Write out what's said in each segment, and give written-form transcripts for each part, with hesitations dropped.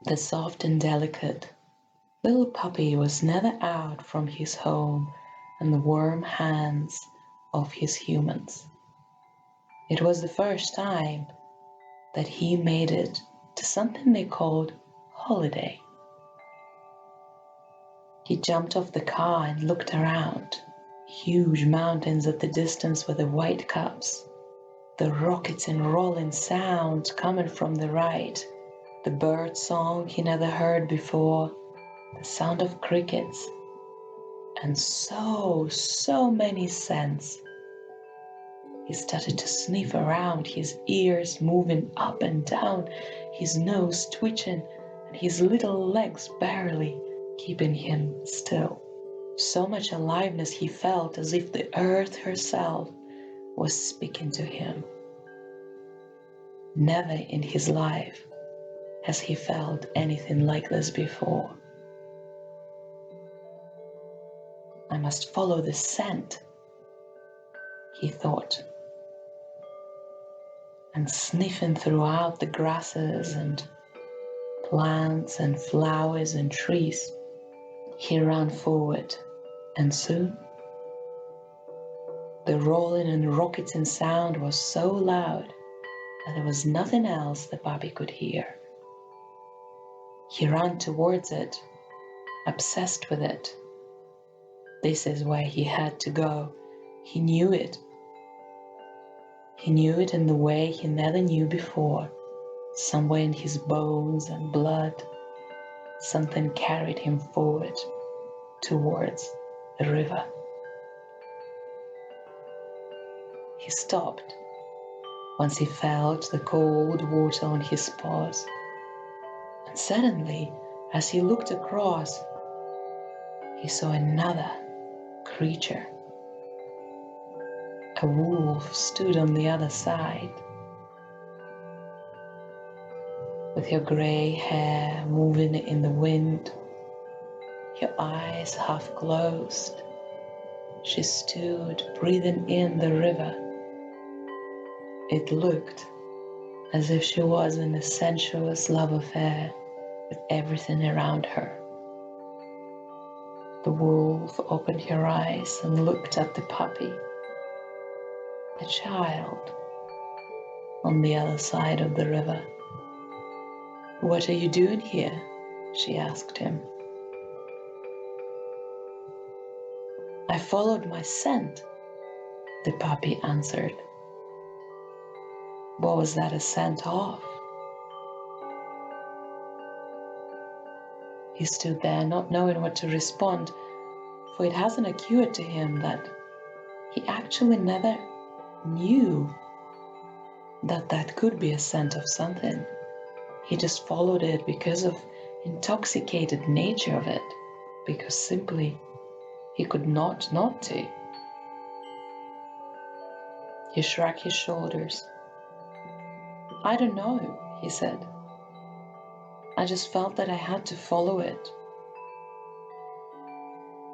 The soft and delicate little puppy was never out from his home and the warm hands of his humans. It was the first time that he made it to something they called holiday. He jumped off the car and looked around. Huge mountains at the distance with the white caps, the rockets and rolling sound coming from the right, the bird song he never heard before, the sound of crickets, and so many scents. He started to sniff around, his ears moving up and down, his nose twitching, and his little legs barely keeping him still. So much aliveness he felt, as if the earth herself was speaking to him. Never in his life has he felt anything like this before. I must follow the scent, he thought, and sniffing throughout the grasses and plants and flowers and trees, he ran forward, and soon the rolling and rocketing sound was so loud that there was nothing else the puppy could hear. He ran towards it, obsessed with it. This is where he had to go. He knew it. He knew it in the way he never knew before. Somewhere in his bones and blood, something carried him forward towards the river. He stopped once he felt the cold water on his paws. And suddenly, as he looked across, he saw another creature. A wolf stood on the other side, with her grey hair moving in the wind, her eyes half closed. She stood breathing in the river. It looked as if she was in a sensuous love affair with everything around her. The wolf opened her eyes and looked at the puppy, a child, on the other side of the river. "What are you doing here?" she asked him. "I followed my scent," the puppy answered. "What was that a scent of?" He stood there not knowing what to respond, for it hasn't occurred to him that he actually never knew that that could be a scent of something. He just followed it because of intoxicated nature of it, because simply he could not to. He shrugged his shoulders. "I don't know," he said. "I just felt that I had to follow it."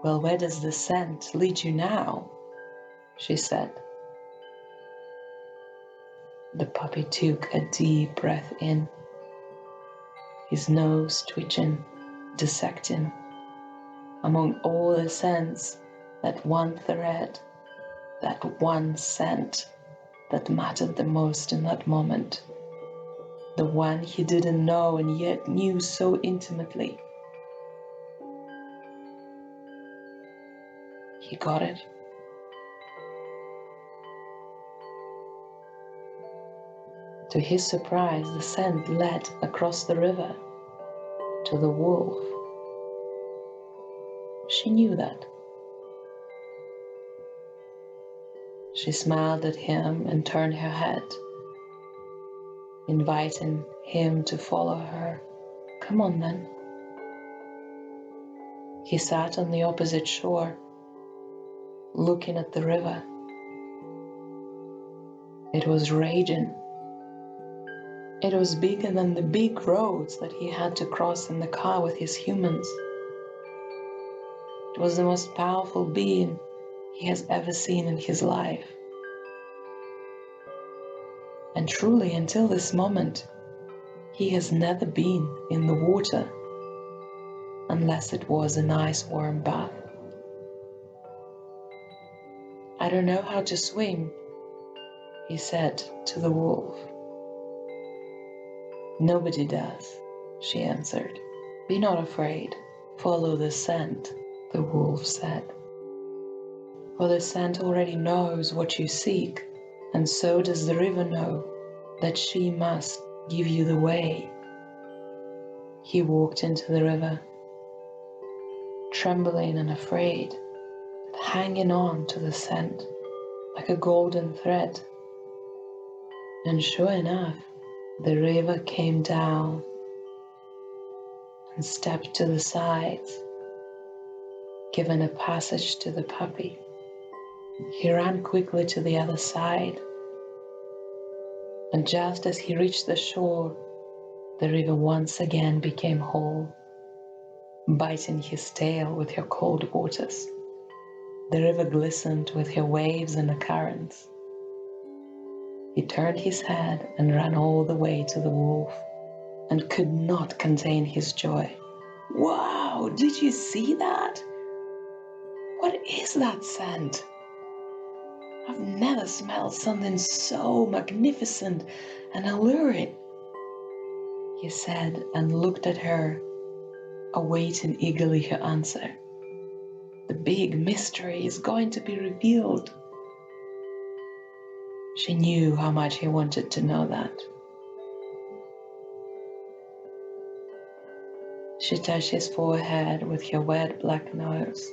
"Well, where does the scent lead you now?" she said. The puppy took a deep breath in, his nose twitching, dissecting. Among all the scents, that one thread, that one scent that mattered the most in that moment, the one he didn't know and yet knew so intimately. He got it. To his surprise, the scent led across the river to the wolf. She knew that. She smiled at him and turned her head, inviting him to follow her. "Come on then." He sat on the opposite shore, looking at the river. It was raging. It was bigger than the big roads that he had to cross in the car with his humans. It was the most powerful being he has ever seen in his life. And truly, until this moment, He has never been in the water, unless it was a nice warm bath. "I don't know how to swim," he said to the wolf. "Nobody does," she answered. "Be not afraid. Follow the scent," the wolf said. "For the scent already knows what you seek, and so does the river know that she must give you the way." He walked into the river, trembling and afraid, but hanging on to the scent like a golden thread. And sure enough, the river came down and stepped to the sides, giving a passage to the puppy. He ran quickly to the other side, and just as he reached the shore, the river once again became whole, biting his tail with her cold waters. The river glistened with her waves and the currents. He turned his head and ran all the way to the wolf, and could not contain his joy. "Wow, did you see that? What is that scent? I've never smelled something so magnificent and alluring," he said, and looked at her, awaiting eagerly her answer. The big mystery is going to be revealed. She knew how much he wanted to know that. She touched his forehead with her wet black nose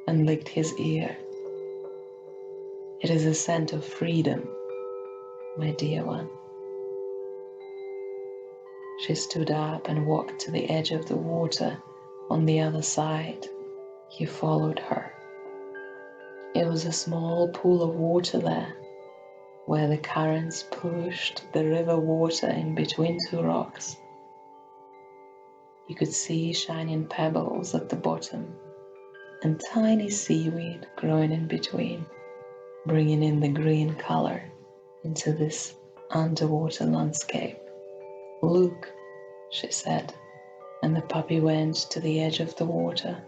and licked his ear. "It is a scent of freedom, my dear one." She stood up and walked to the edge of the water on the other side. He followed her. It was a small pool of water there, where the currents pushed the river water in between two rocks. You could see shining pebbles at the bottom and tiny seaweed growing in between, bringing in the green color into this underwater landscape. "Look," she said, and the puppy went to the edge of the water.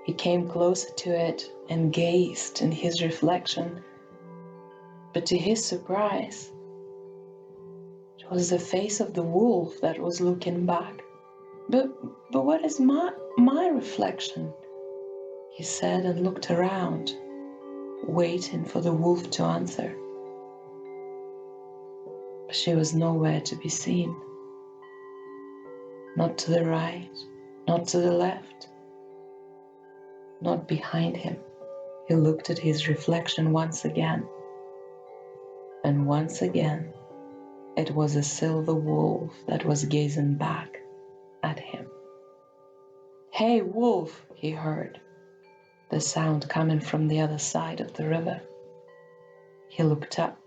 He came closer to it and gazed in his reflection, but to his surprise, it was the face of the wolf that was looking back. But what is my reflection?" he said, and looked around, waiting for the wolf to answer. But she was nowhere to be seen. Not to the right, not to the left, not behind him. He looked at his reflection once again, and once again it was a silver wolf that was gazing back at him. "Hey, wolf," he heard, the sound coming from the other side of the river. He looked up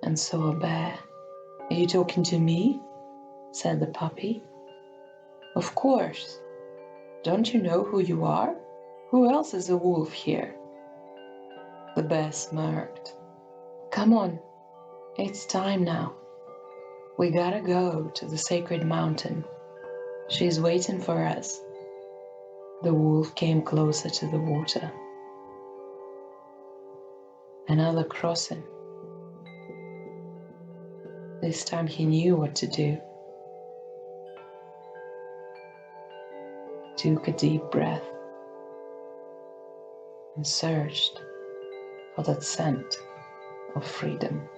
and saw a bear. "Are you talking to me?" said the puppy. "Of course. Don't you know who you are? Who else is a wolf here?" The bear smirked. "Come on, it's time now. We gotta go to the sacred mountain. She's waiting for us." The wolf came closer to the water. Another crossing. This time he knew what to do. Took a deep breath and searched for that scent of freedom.